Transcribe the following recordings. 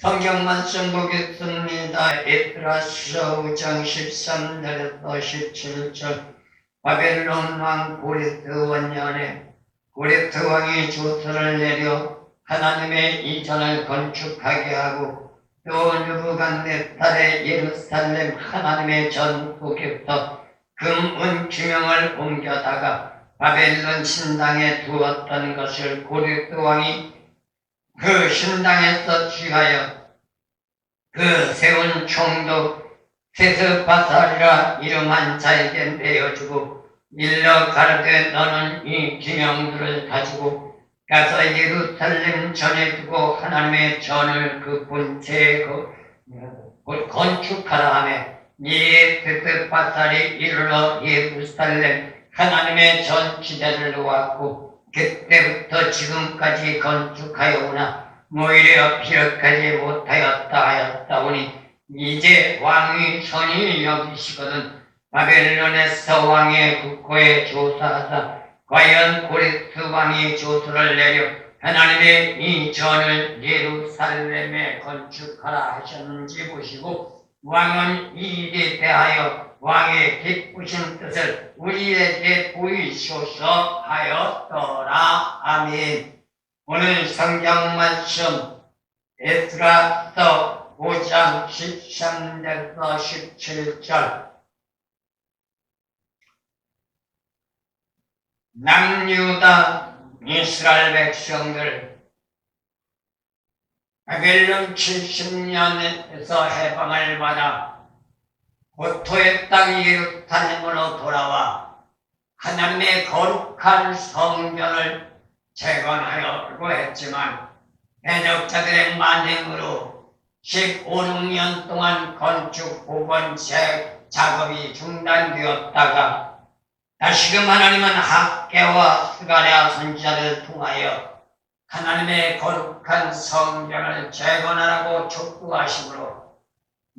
성경 말씀 보겠습니다. 에스라서 5장 13절에서 17절. 바벨론 왕 고레스 원년에 고레스 왕이 조서를 내려 하나님의 이전을 건축하게 하고 또 느부갓네살의 예루살렘 하나님의 전 속에서 금은 규명을 옮겨다가 바벨론 신당에 두었던 것을 고레스 왕이 그 신당에서 취하여 그 세운 총독 세스바살이라 이름한 자에게 내어주고 일러 가르되 너는 이 기명들을 가지고 가서 예루살렘 전에 두고 하나님의 전을 그 본체에 건축하라 하며 이에 세스바살이 이르러 예루살렘 하나님의 전 기대를 놓았고 그때부터 지금까지 건축하여 오나 오히려 피력하지 못하였다 하였다오니 이제 왕이 선히 여기시거든 바벨론에서 왕의 국호에 조사하사 과연 고레스 왕이 조서를 내려 하나님의 이 전을 예루살렘에 건축하라 하셨는지 보시고 왕은 이 일에 대하여 왕의 기쁘신 뜻을 우리에게 보이소서 하였더라. 아멘. 오늘 성경 말씀 에스라서 5장 13절에서 17절. 남유다 이스라엘 백성들 바벨론 70년에서 해방을 받아 고토의 땅 예루살렘으로 돌아와 하나님의 거룩한 성전을 재건하려고 했지만 대적자들의 만행으로 15년 동안 건축 복원 작업이 중단되었다가 다시금 하나님은 학개와 스가랴 선지자를 통하여 하나님의 거룩한 성전을 재건하라고 촉구하시므로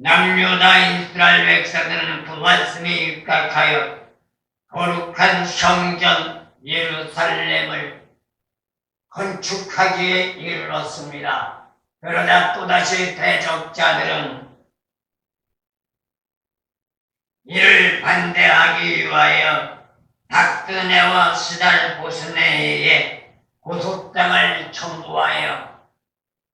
남유다 이스라엘 백성들은 그 말씀에 입각하여 거룩한 성전 예루살렘을 건축하기에 이르렀습니다. 그러나 또다시 대적자들은 이를 반대하기 위하여 박드네와 스달보스네에게 고소장을 청구하여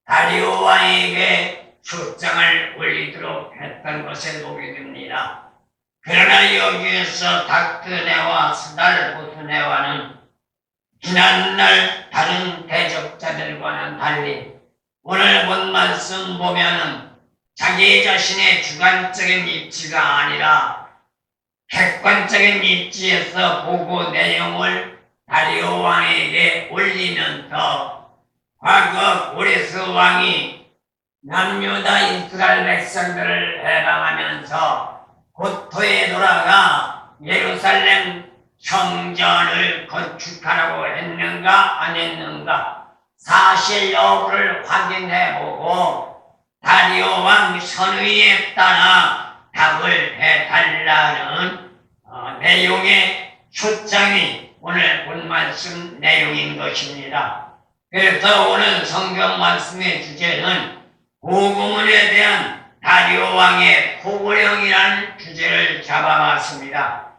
다리오 왕에게 초장을 올리도록 했던 것을 보게 됩니다. 그러나 여기에서 박드네와 스달보스네와는 지난날 다른 대적자들과는 달리 오늘 본 말씀 보면은 자기 자신의 주관적인 입지가 아니라 객관적인 입지에서 보고 내용을 다리오 왕에게 올리면서 과거 고레스 왕이 남유다 이스라엘 백성들을 해방하면서 고토에 돌아가 예루살렘 성전을 건축하라고 했는가 안 했는가 사실 여부를 확인해보고 다리오 왕 선의에 따라 답을 해달라는 내용의 초장이 오늘 본 말씀 내용인 것입니다. 그래서 오늘 성경 말씀의 주제는 고구문에 대한 다리오 왕의 포고령이라는 주제를 잡아봤습니다.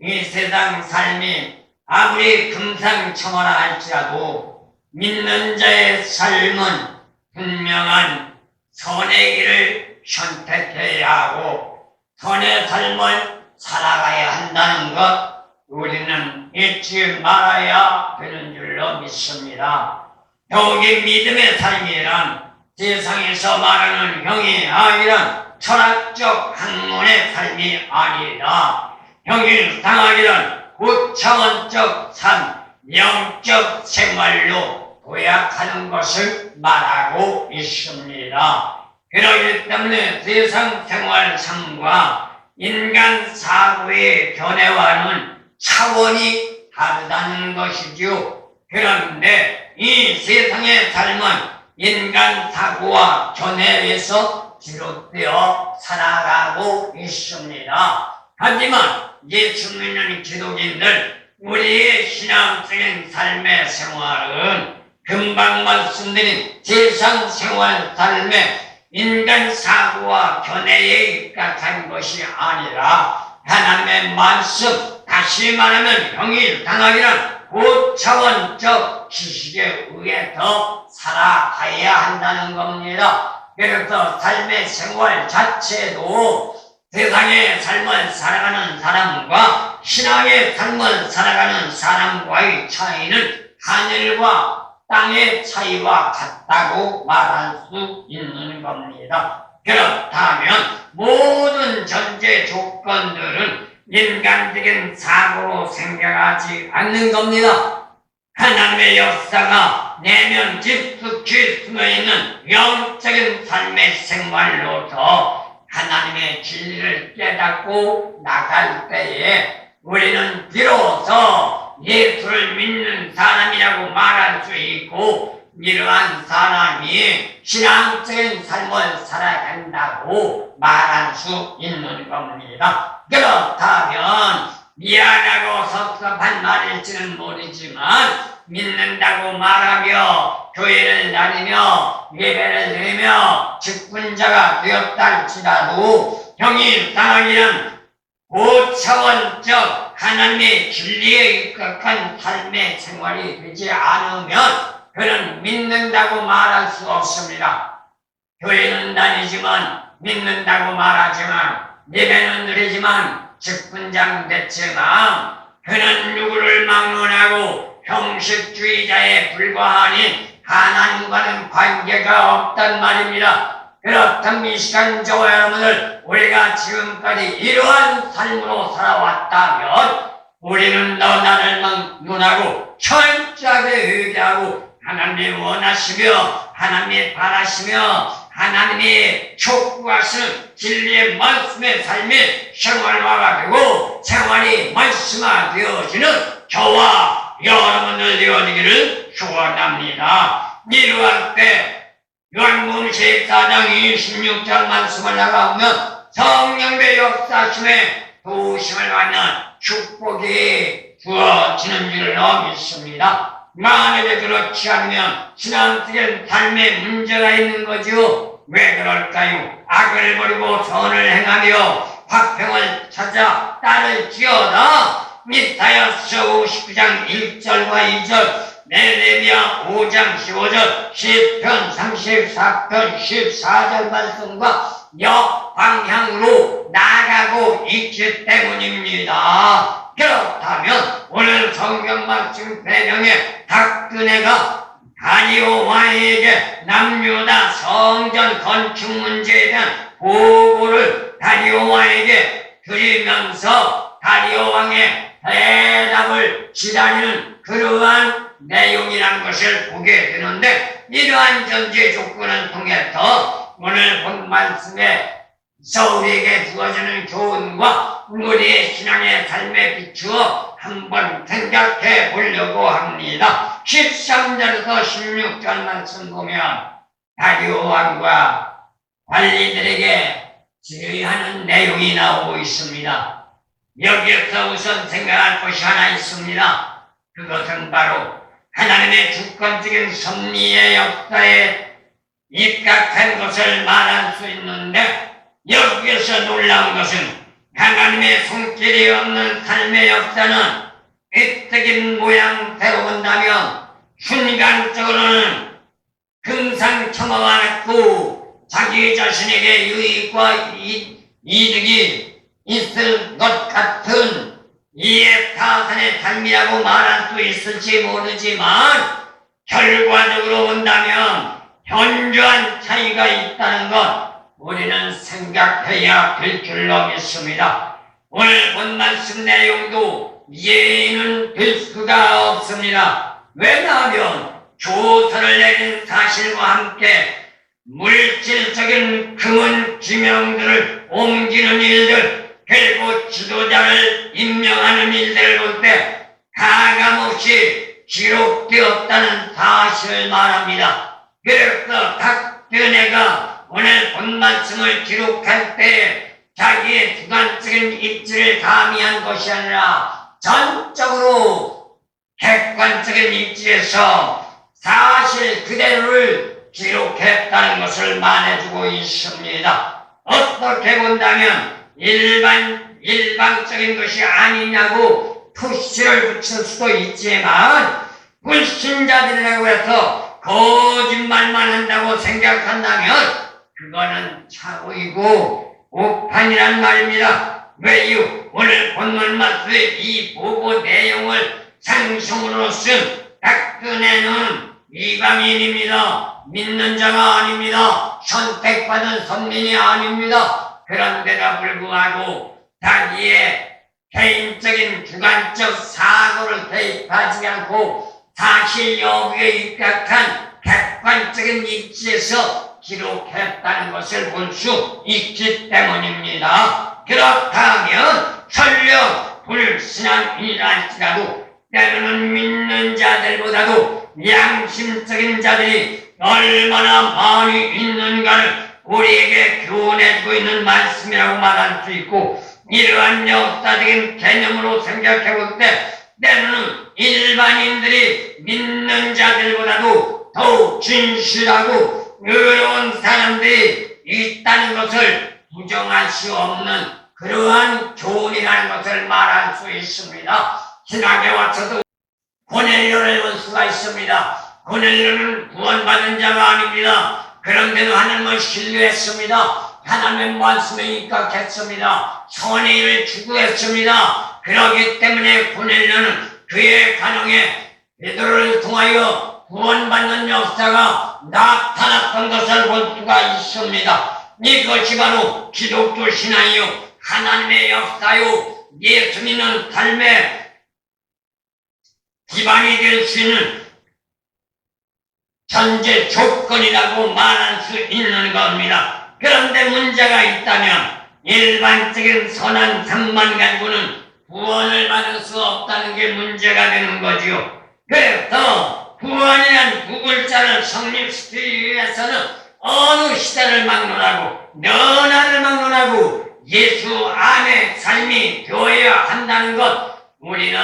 이 세상 삶이 아무리 금상첨화라 할지라도 믿는 자의 삶은 분명한 선의 길을 선택해야 하고 선의 삶을 살아가야 한다는 것 우리는 잊지 말아야 되는 줄로 믿습니다. 더욱이 믿음의 삶이란 세상에서 말하는 형이하이란 철학적 학문의 삶이 아니라 형일상학이란 고차원적 삶, 영적 생활로 도약하는 것을 말하고 있습니다. 그렇기 때문에 세상 생활 삶과 인간 사고의 견해와는 차원이 다르다는 것이죠. 그런데 이 세상의 삶은 인간 사고와 견해에서 비롯되어 살아가고 있습니다. 하지만 예수 믿는 기독인들 우리의 신앙적인 삶의 생활은 금방 말씀드린 세상 생활 삶의 인간 사고와 견해에 입각한 것이 아니라 하나님의 말씀, 다시 말하면 병일당하기란 고차원적 지식에 의해서 살아가야 한다는 겁니다. 그래서 삶의 생활 자체도 세상의 삶을 살아가는 사람과 신앙의 삶을 살아가는 사람과의 차이는 하늘과 땅의 차이와 같다고 말할 수 있는 겁니다. 그렇다면 모든 전제 조건들은 인간적인 사고로 생각하지 않는 겁니다. 하나님의 역사가 내면 깊숙이 숨어있는 영적인 삶의 생활로서 하나님의 진리를 깨닫고 나갈 때에 우리는 비로소 예수를 믿는 사람이라고 말할 수 있고 이러한 사람이 신앙적인 삶을 살아간다고 말할 수 있는 겁니다. 그렇다면 미안하고 섭섭한 말일지는 모르지만 믿는다고 말하며 교회를 다니며 예배를 드리며 직분자가 되었다 할지라도 형이 고차원적 하나님의 진리에 입각한 삶의 생활이 되지 않으면 그는 믿는다고 말할 수 없습니다. 교회는 다니지만 믿는다고 말하지만 예배는 드리지만 직분장 됐지만 그는 누구를 막론하고 형식주의자에 불과하니 하나님과는 관계가 없단 말입니다. 그렇다면 이 시간 저와 여러분들 우리가 지금까지 이러한 삶으로 살아왔다면 우리는 너 나를 눈하고 철저하게 회개하고 하나님이 원하시며 하나님이 바라시며 하나님이 촉구하시는 진리의 말씀의 삶이 생활화가 되고 생활이 말씀화되어지는 저와 여러분들 되어지기를 축원합니다. 이러할 때 요한복음 14장 26절 말씀을 나가보면 성령의 역사심에 도우심을 받는 축복이 주어지는 줄로 믿습니다. 만약에 그렇지 않으면 신앙적인 삶에 문제가 있는 거죠. 왜 그럴까요? 악을 버리고 선을 행하며 화평을 찾아 딸을 지어다. 이사야서 59장 1절과 2절 네헤미야 5장 15절 시편 34편 14절 말씀과 역방향으로 나가고 있기 때문입니다. 그렇다면 오늘 성경 말씀 배경에 박근혜가 다리오 왕에게 남유다 성전 건축 문제에 대한 보고를 다리오 왕에게 드리면서 다리오 왕의 대답을 기다리는 그러한 내용이라는 것을 보게 되는데 이러한 전제 조건을 통해서 오늘 본 말씀에 우리에게 주어지는 교훈과 우리의 신앙의 삶에 비추어 한번 생각해 보려고 합니다. 13절에서 16절 말씀 보면 다리오 왕과 관리들에게 지휘하는 내용이 나오고 있습니다. 여기에서 우선 생각할 것이 하나 있습니다. 그것은 바로 하나님의 주권적인 섭리의 역사에 입각한 것을 말할 수 있는데 여기에서 놀라운 것은 하나님의 손길이 없는 삶의 역사는 획득인 모양새로 본다면 순간적으로는 금상첨화하고 자기 자신에게 유익과 이득이 있을 것 같은 이해타산의 삶이라고 말할 수 있을지 모르지만 결과적으로 본다면 현저한 차이가 있다는 것 우리는 생각해야 될 줄로 믿습니다. 오늘 본 말씀 내용도 이해는 될 수가 없습니다. 왜냐하면 조서를 내린 사실과 함께 물질적인 금은 지명들을 옮기는 일들 그리고 지도자를 임명하는 일들을 볼 때 가감없이 기록되었다는 사실을 말합니다. 그래서 박근혜가 오늘 본 말씀을 기록할 때 자기의 주관적인 입지를 가미한 것이 아니라 전적으로 객관적인 입지에서 사실 그대로를 기록했다는 것을 말해주고 있습니다. 어떻게 본다면 일방적인 것이 아니냐고 푸시를 붙일 수도 있지만 불신자들이라고 해서 거짓말만 한다고 생각한다면 그거는 착오이고 오판이란 말입니다. 왜요? 오늘 본문 말씀의 이 보고 내용을 상승으로 쓴 박근혜는 이방인입니다. 믿는 자가 아닙니다. 선택받은 선민이 아닙니다. 그런데도 불구하고 자기의 개인적인 주관적 사고를 대입하지 않고 사실 여부에 입각한 객관적인 입지에서 기록했다는 것을 볼 수 있기 때문입니다. 그렇다면 설령 불신앙인이라 할지라도 때로는 믿는 자들보다도 양심적인 자들이 얼마나 많이 있는가를 우리에게 교훈해주고 있는 말씀이라고 말할 수 있고, 이러한 역사적인 개념으로 생각해 볼 때 때로는 일반인들이 믿는 자들보다도 더욱 진실하고 의로운 사람들이 있다는 것을 부정할 수 없는 그러한 교훈이라는 것을 말할 수 있습니다. 신학에 와서도 고넬료를 볼 수가 있습니다. 고넬료는 구원받은 자가 아닙니다. 그런데도 하나님을 신뢰했습니다. 하나님의 말씀에 입각했습니다. 선의 일을 추구했습니다. 그렇기 때문에 고넬료는 그의 가정에 베드로를 통하여 구원받는 역사가 나타났던 것을 볼 수가 있습니다. 이것이 바로 기독교 신앙이요, 하나님의 역사요, 예수 믿는 삶의 기반이 될 수 있는 전제 조건이라고 말할 수 있는 겁니다. 그런데 문제가 있다면 일반적인 선한 삶만 가지고는 구원을 받을 수 없다는 게 문제가 되는 거지요. 그래서 구원이란 두 글자를 성립시키기 위해서는 어느 시대를 막론하고 너나를 막론하고 예수 안에 삶이 되어야 한다는 것 우리는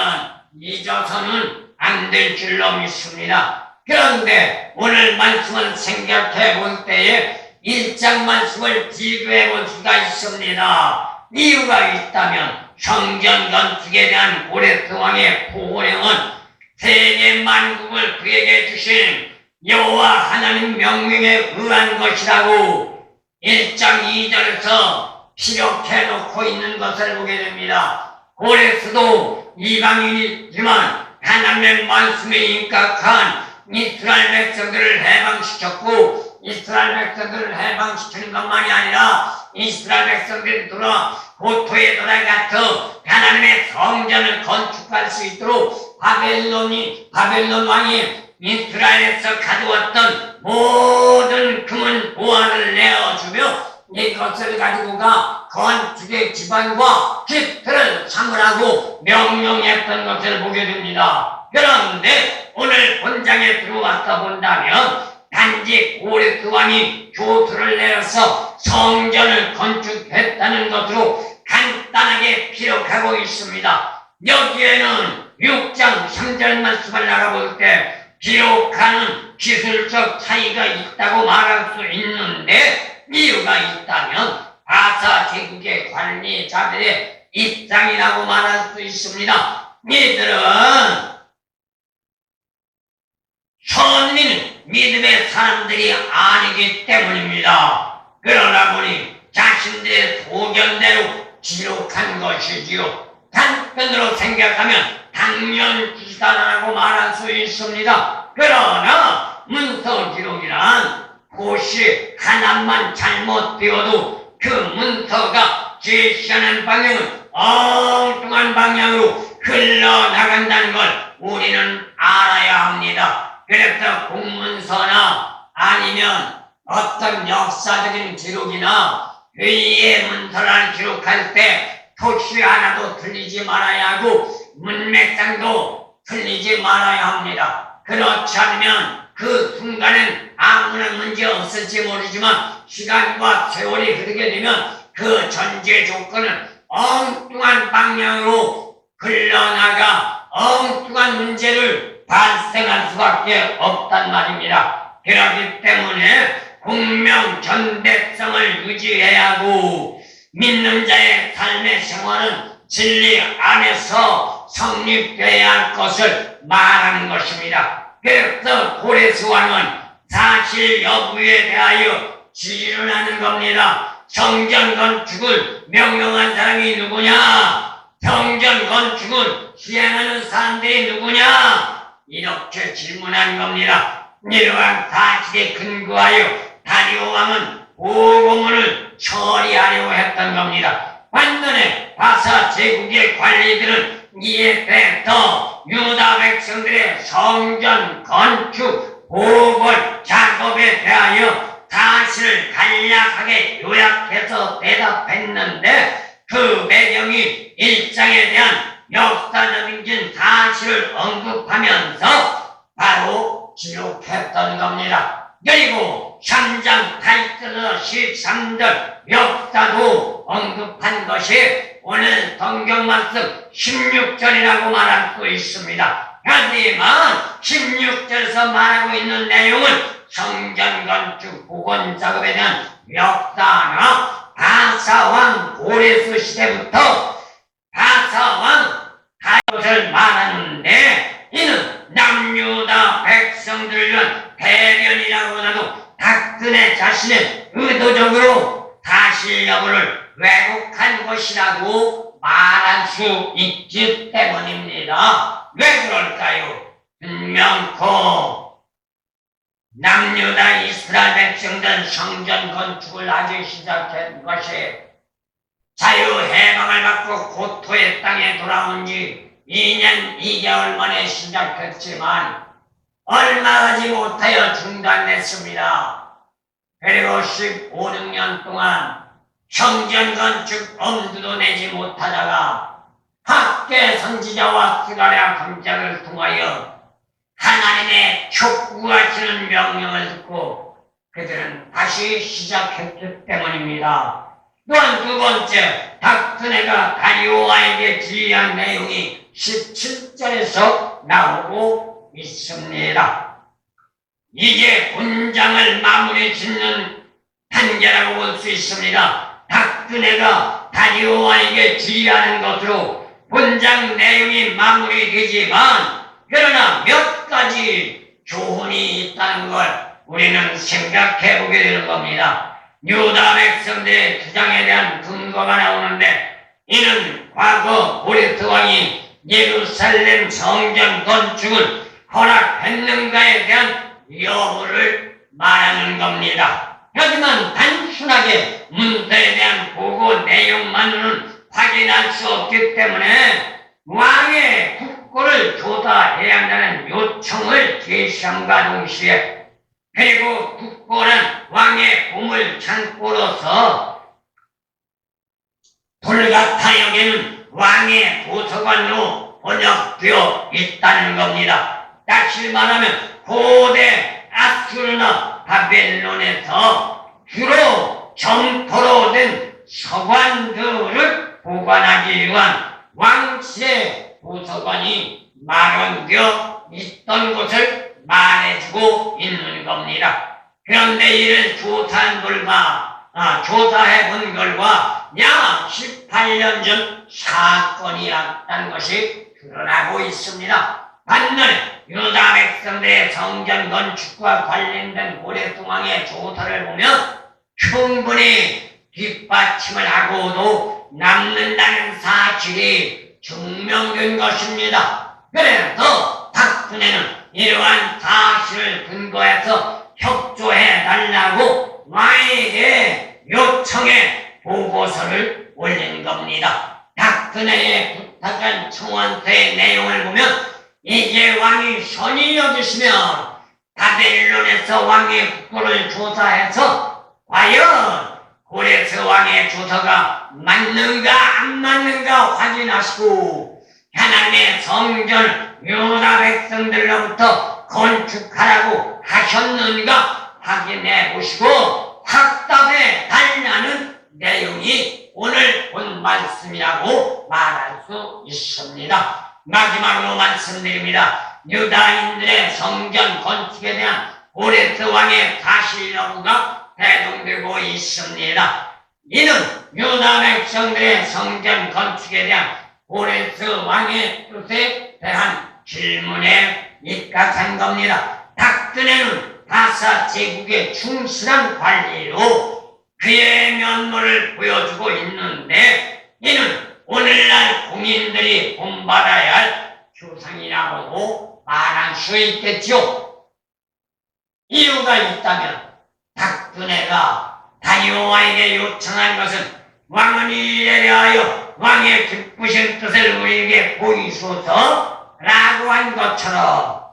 잊어서는 안 될 줄로 믿습니다. 그런데 오늘 말씀을 생각해 볼 때에 1장 말씀을 비교해 볼 수가 있습니다. 이유가 있다면 성전 건축에 대한 고레스왕의 포호령은 세계 만국을 그에게 주신 여호와 하나님 명령에 의한 것이라고 1장 2절에서 피력해 놓고 있는 것을 보게 됩니다. 고레스도 이방인이지만 하나님의 말씀에 입각한 이스라엘 백성들을 해방시켰고, 이스라엘 백성들을 해방시키는 것만이 아니라 이스라엘 백성들이 돌아 고토에 돌아가서 하나님의 성전을 건축할 수 있도록 바벨론 왕이 이스라엘에서 가져왔던 모든 금은 보화를 내어주며 이것을 가지고가 건축의 기반과 기틀을 삼으라고 명령했던 것을 보게 됩니다. 그런데 오늘 본장에 들어와서 본다면 단지 고레스 왕이 조서를 내어서 성전을 건축했다는 것으로 간단하게 기록하고 있습니다. 여기에는 6장 3절 말씀을 알아볼 때 기록하는 기술적 차이가 있다고 말할 수 있는데, 이유가 있다면 바사 제국의 관리자들의 입장이라고 말할 수 있습니다. 이들은 선민 믿음의 사람들이 아니기 때문입니다. 그러다 보니 자신들의 소견대로 기록한 것이지요. 단편으로 생각하면 당연지사라고 말할 수 있습니다. 그러나 문서 기록이란 곳이 하나만 잘못되어도 그 문서가 제시하는 방향은 엉뚱한 방향으로 흘러나간다는 걸 우리는 알아야 합니다. 그래서 공문서나 아니면 어떤 역사적인 기록이나 회의의 문서를 기록할 때 토시 하나도 틀리지 말아야 하고 문맥상도 틀리지 말아야 합니다. 그렇지 않으면 그 순간엔 아무런 문제 없을지 모르지만 시간과 세월이 흐르게 되면 그 전제 조건은 엉뚱한 방향으로 흘러나가 엉뚱한 문제를 발생할 수밖에 없단 말입니다. 그렇기 때문에 공명전대성을 유지해야 하고 믿는 자의 삶의 생활은 진리 안에서 성립되어야 할 것을 말하는 것입니다. 그래서 고레스 왕은 사실 여부에 대하여 질문하는 겁니다. 성전 건축을 명령한 사람이 누구냐? 성전 건축을 시행하는 사람들이 누구냐? 이렇게 질문한 겁니다. 이러한 사실에 근거하여 다리오 왕은 보고문을 처리하려고 했던 겁니다. 반면에 바사 제국의 관리들은 이에 대해서 유다 백성들의 성전 건축 보건 작업에 대하여 사실을 간략하게 요약해서 대답했는데 그 배경이 일장에 대한 역사적인 사실을 언급하면서 바로 기록했던 겁니다. 그리고 3장 8절에서 13절 역사도 언급한 것이 오늘 성경 말씀 16절이라고 말할 수 있습니다. 하지만 16절에서 말하고 있는 내용은 성전 건축 복원 작업에 대한 역사나 바사왕 고레스 시대부터 바사왕 다윗을 말하는데 이는 남유다 백성들을 위한 대변이라고 해도 박근혜 자신의 의도적으로 사실 여부를 왜곡한 것이라고 말할 수 있기 때문입니다. 왜 그럴까요? 분명코 남유다 이스라엘 백성들 성전 건축을 아직 시작한 것이 자유해방을 받고 고토의 땅에 돌아온 지 2년 2개월 만에 시작했지만 얼마 하지 못하여 중단됐습니다. 그리고 15년 동안 성전 건축 엄두도 내지 못하다가 학계 선지자와 스가랴 감장을 통하여 하나님의 촉구하시는 명령을 듣고 그들은 다시 시작했기 때문입니다. 또한 두 번째, 박근혜가 다리오와에게 지휘한 내용이 17절에서 나오고 있습니다. 이제 군장을 마무리 짓는 단계라고 볼 수 있습니다. 박근혜가 다리오와에게 지휘하는 것으로 군장 내용이 마무리되지만 그러나 몇 가지 교훈이 있다는 걸 우리는 생각해 보게 되는 겁니다. 유다 백성들의 주장에 대한 근거가 나오는데 이는 과거 고레스 왕이 예루살렘 성전 건축을 허락했는가에 대한 여부를 말하는 겁니다. 하지만 단순하게 문서에 대한 보고 내용만으로는 확인할 수 없기 때문에 왕의 국고를 조사해야 한다는 요청을 제시함과 동시에 그리고 국고는 왕의 보물 창고로서 돌가타역에는 왕의 도서관으로 번역되어 있다는 겁니다. 다시 말하면 고대 아수르나 바벨론에서 주로 점토로 된 서관들을 보관하기 위한 왕실의 도서관이 마련되어 있던 것을 말해주고 있는 겁니다. 그런데 이를 조사해 본 결과 약 18년 전 사건이었다는 것이 드러나고 있습니다. 반면에 유다 백성들의 성전 건축과 관련된 고레스 왕의 조사를 보면 충분히 뒷받침을 하고도 남는다는 사실이 증명된 것입니다. 그래서 박근혜는 이러한 사실을 근거해서 협조해 달라고 왕에게 요청해 보고서를 올린 겁니다. 박근혜의 부탁한 청원서의 내용을 보면 이제 왕이 선이 여기시면 바벨론에서 왕의 국고를 조사해서 과연 고레스 왕의 조서가 맞는가 안 맞는가 확인하시고 하나님의 성전을 유다 백성들로부터 건축하라고 하셨는가 확인해 보시고 확답해 달라는 내용이 오늘 본 말씀이라고 말할 수 있습니다. 마지막으로 말씀드립니다. 유다인들의 성전 건축에 대한 고레스 왕의 사실 여부가 대동되고 있습니다. 이는 유다 백성들의 성전 건축에 대한 고레스 왕의 뜻에 대한 질문에 입각한 겁니다. 박근혜는 바사 제국의 충실한 관리로 그의 면모를 보여주고 있는데, 이는 오늘날 공인들이 본받아야 할 교상이라고도 말할 수 있겠죠. 이유가 있다면 박근혜가 다리오와에게 요청한 것은 왕은 이에 대하여 왕의 기쁘신 뜻을 우리에게 보이소서 라고 한 것처럼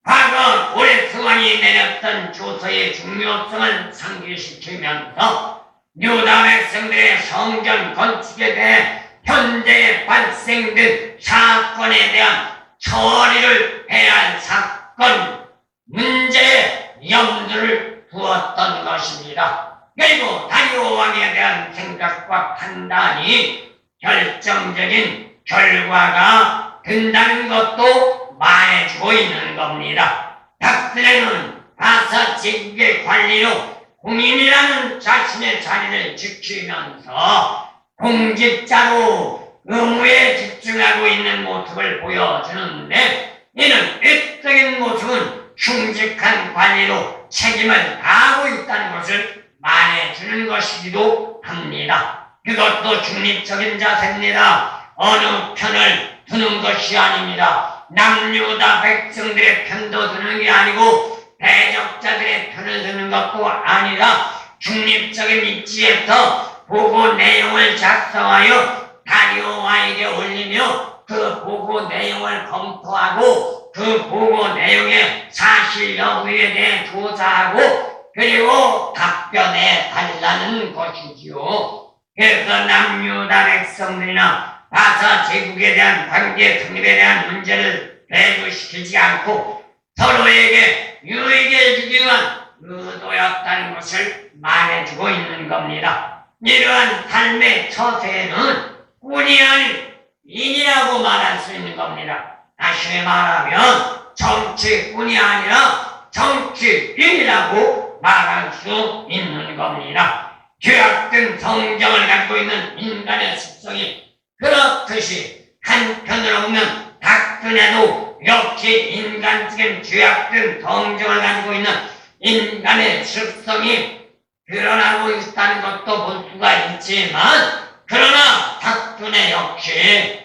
과거 고레스 왕이 내렸던 조서의 중요성을 상기시키면서 유다 백성들의 성전 건축에 대해 현재 발생된 사건에 대한 처리를 해야 할 사건 문제에 염두를 두었던 것입니다. 그리고 다리오 왕에 대한 생각과 판단이 결정적인 결과가 된다는 것도 말해주고 있는 겁니다. 박근혜는 바사 제국의 관리로 공인이라는 자신의 자리를 지키면서 공직자로 의무에 집중하고 있는 모습을 보여주는데, 이는 외적인 모습은 충직한 관리로 책임을 다하고 있다는 것을 말해주는 것이기도 합니다. 그것도 중립적인 자세입니다. 어느 편을 두는 것이 아닙니다. 남유다 백성들의 편도 드는 게 아니고 대적자들의 편을 드는 것도 아니라 중립적인 입지에서 보고 내용을 작성하여 다리오와에게 올리며 그 보고 내용을 검토하고 그 보고 내용의 사실 여부에 대해 조사하고 그리고 답변해 달라는 것이지요. 그래서 남유다 백성들이나 바사 제국에 대한 관계 성립에 대한 문제를 배제시키지 않고 서로에게 유익을 주기 위한 의도였다는 것을 말해주고 있는 겁니다. 이러한 삶의 처세는 꾼이 아닌 인이라고 말할 수 있는 겁니다. 다시 말하면 정치꾼이 아니라 정치인이라고 말할 수 있는 겁니다. 죄악된 성정을 갖고 있는 인간의 습성이 그렇듯이 한편으로 보면 박근혜도 역시 인간적인 죄악된 성정을 가지고 있는 인간의 습성이 드러나고 있다는 것도 볼 수가 있지만, 그러나 박근혜 역시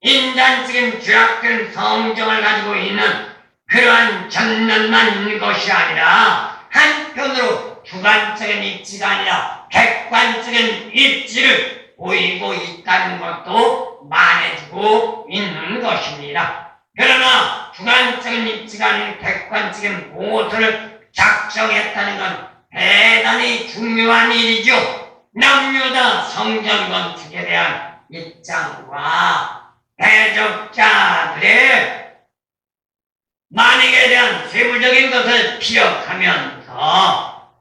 인간적인 죄악된 성정을 가지고 있는 그러한 전면만 있는 것이 아니라 한편으로 주관적인 입지가 아니라 객관적인 입지를 보이고 있다는 것도 말해주고 있는 것입니다. 그러나 주관적인 입지가 아닌 객관적인 보고서를 작성했다는 건 대단히 중요한 일이죠. 남유다 성전 건축에 대한 입장과 대적자들의 만행에 대한 세부적인 것을 기억하면서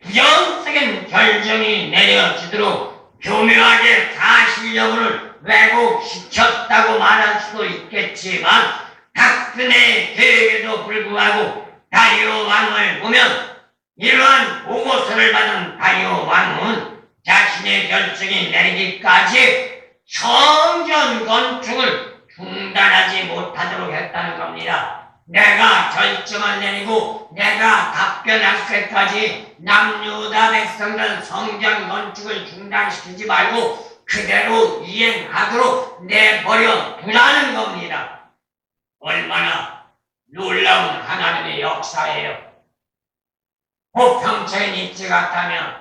부정적인 결정이 내려지도록 교묘하게 사실 여부를 왜곡시켰다고 말할 수도 있겠지만, 박근혜의 계획에도 불구하고 다리오 왕을 보면 이러한 보고서를 받은 다리오 왕은 자신의 결정이 내리기까지 성전 건축을 중단하지 못하도록 했다는 겁니다. 내가 결정을 내리고 내가 답변할 때까지 남유다 백성들 성전 건축을 중단시키지 말고 그대로 이행하도록 내버려 두라는 겁니다. 얼마나 놀라운 하나님의 역사예요. 보편적인 입지 같다면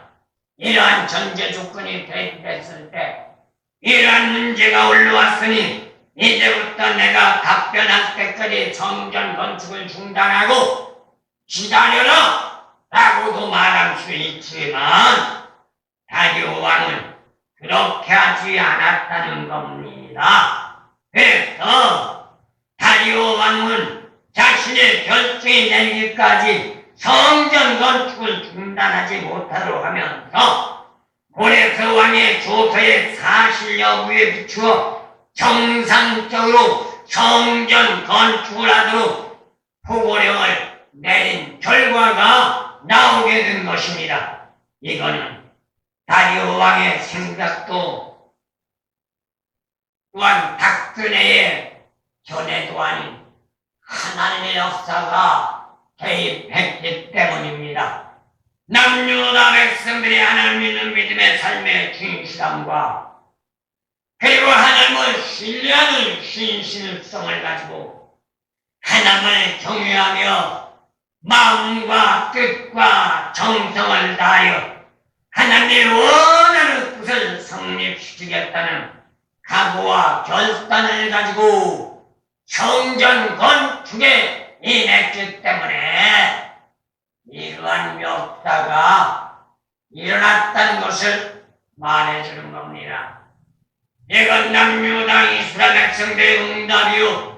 이러한 전제 조건이 대입됐을 때 이러한 문제가 올라왔으니 이제부터 내가 답변할 때까지 성전 건축을 중단하고 기다려라 라고도 말할 수 있지만, 다리오 왕은 그렇게 하지 않았다는 겁니다. 그래서 다리오 왕은 자신의 결정이 내리기까지 성전 건축을 중단하지 못하도록 하면서 고레스 왕의 조서의 사실 여부에 비추어 정상적으로 성전 건축을 하도록 포고령을 내린 결과가 나오게 된 것입니다. 이거는 다리오 왕의 생각도 또한 박근혜의 견해도 아닌 하나님의 역사가 개입했기 때문입니다. 남유다 백성들이 하나님 믿는 믿음의 삶의 진실함과 그리고 하나님을 신뢰하는 신실성을 가지고 하나님을 경외하며 마음과 뜻과 정성을 다하여 하나님의 원하는 뜻을 성립시키겠다는 각오와 결단을 가지고 성전 건축에 임했기 때문에 이러한 역사가 일어났다는 것을 말해주는 겁니다. 이건 남유다 이스라엘 백성들의 응답이요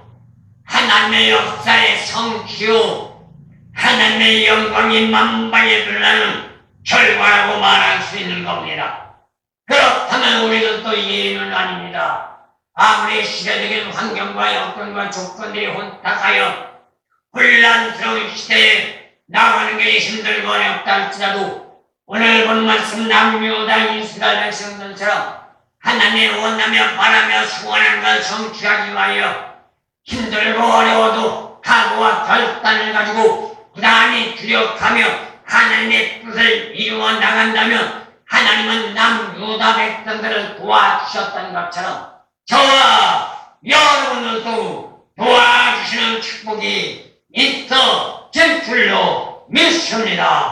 하나님의 역사의 성취요 하나님의 영광이 만방에 드러나는 결과라고 말할 수 있는 겁니다. 그렇다면 우리들도 예의는 아닙니다. 아무리 시대적인 환경과 여건과 조건들이 혼탁하여 혼란스러운 시대에 나가는 게 힘들고 어렵다 할지라도 오늘 본 말씀 남유다 이스라엘 백성들처럼 하나님의 원하며 바라며 소원하는 걸 성취하기 위하여 힘들고 어려워도 각오와 결단을 가지고 부단히 주력하며 하나님의 뜻을 이루어 나간다면 하나님은 남유다 백성들을 도와주셨던 것처럼 저와 여러분들도 도와주시는 축복이 있어질 줄로 믿습니다.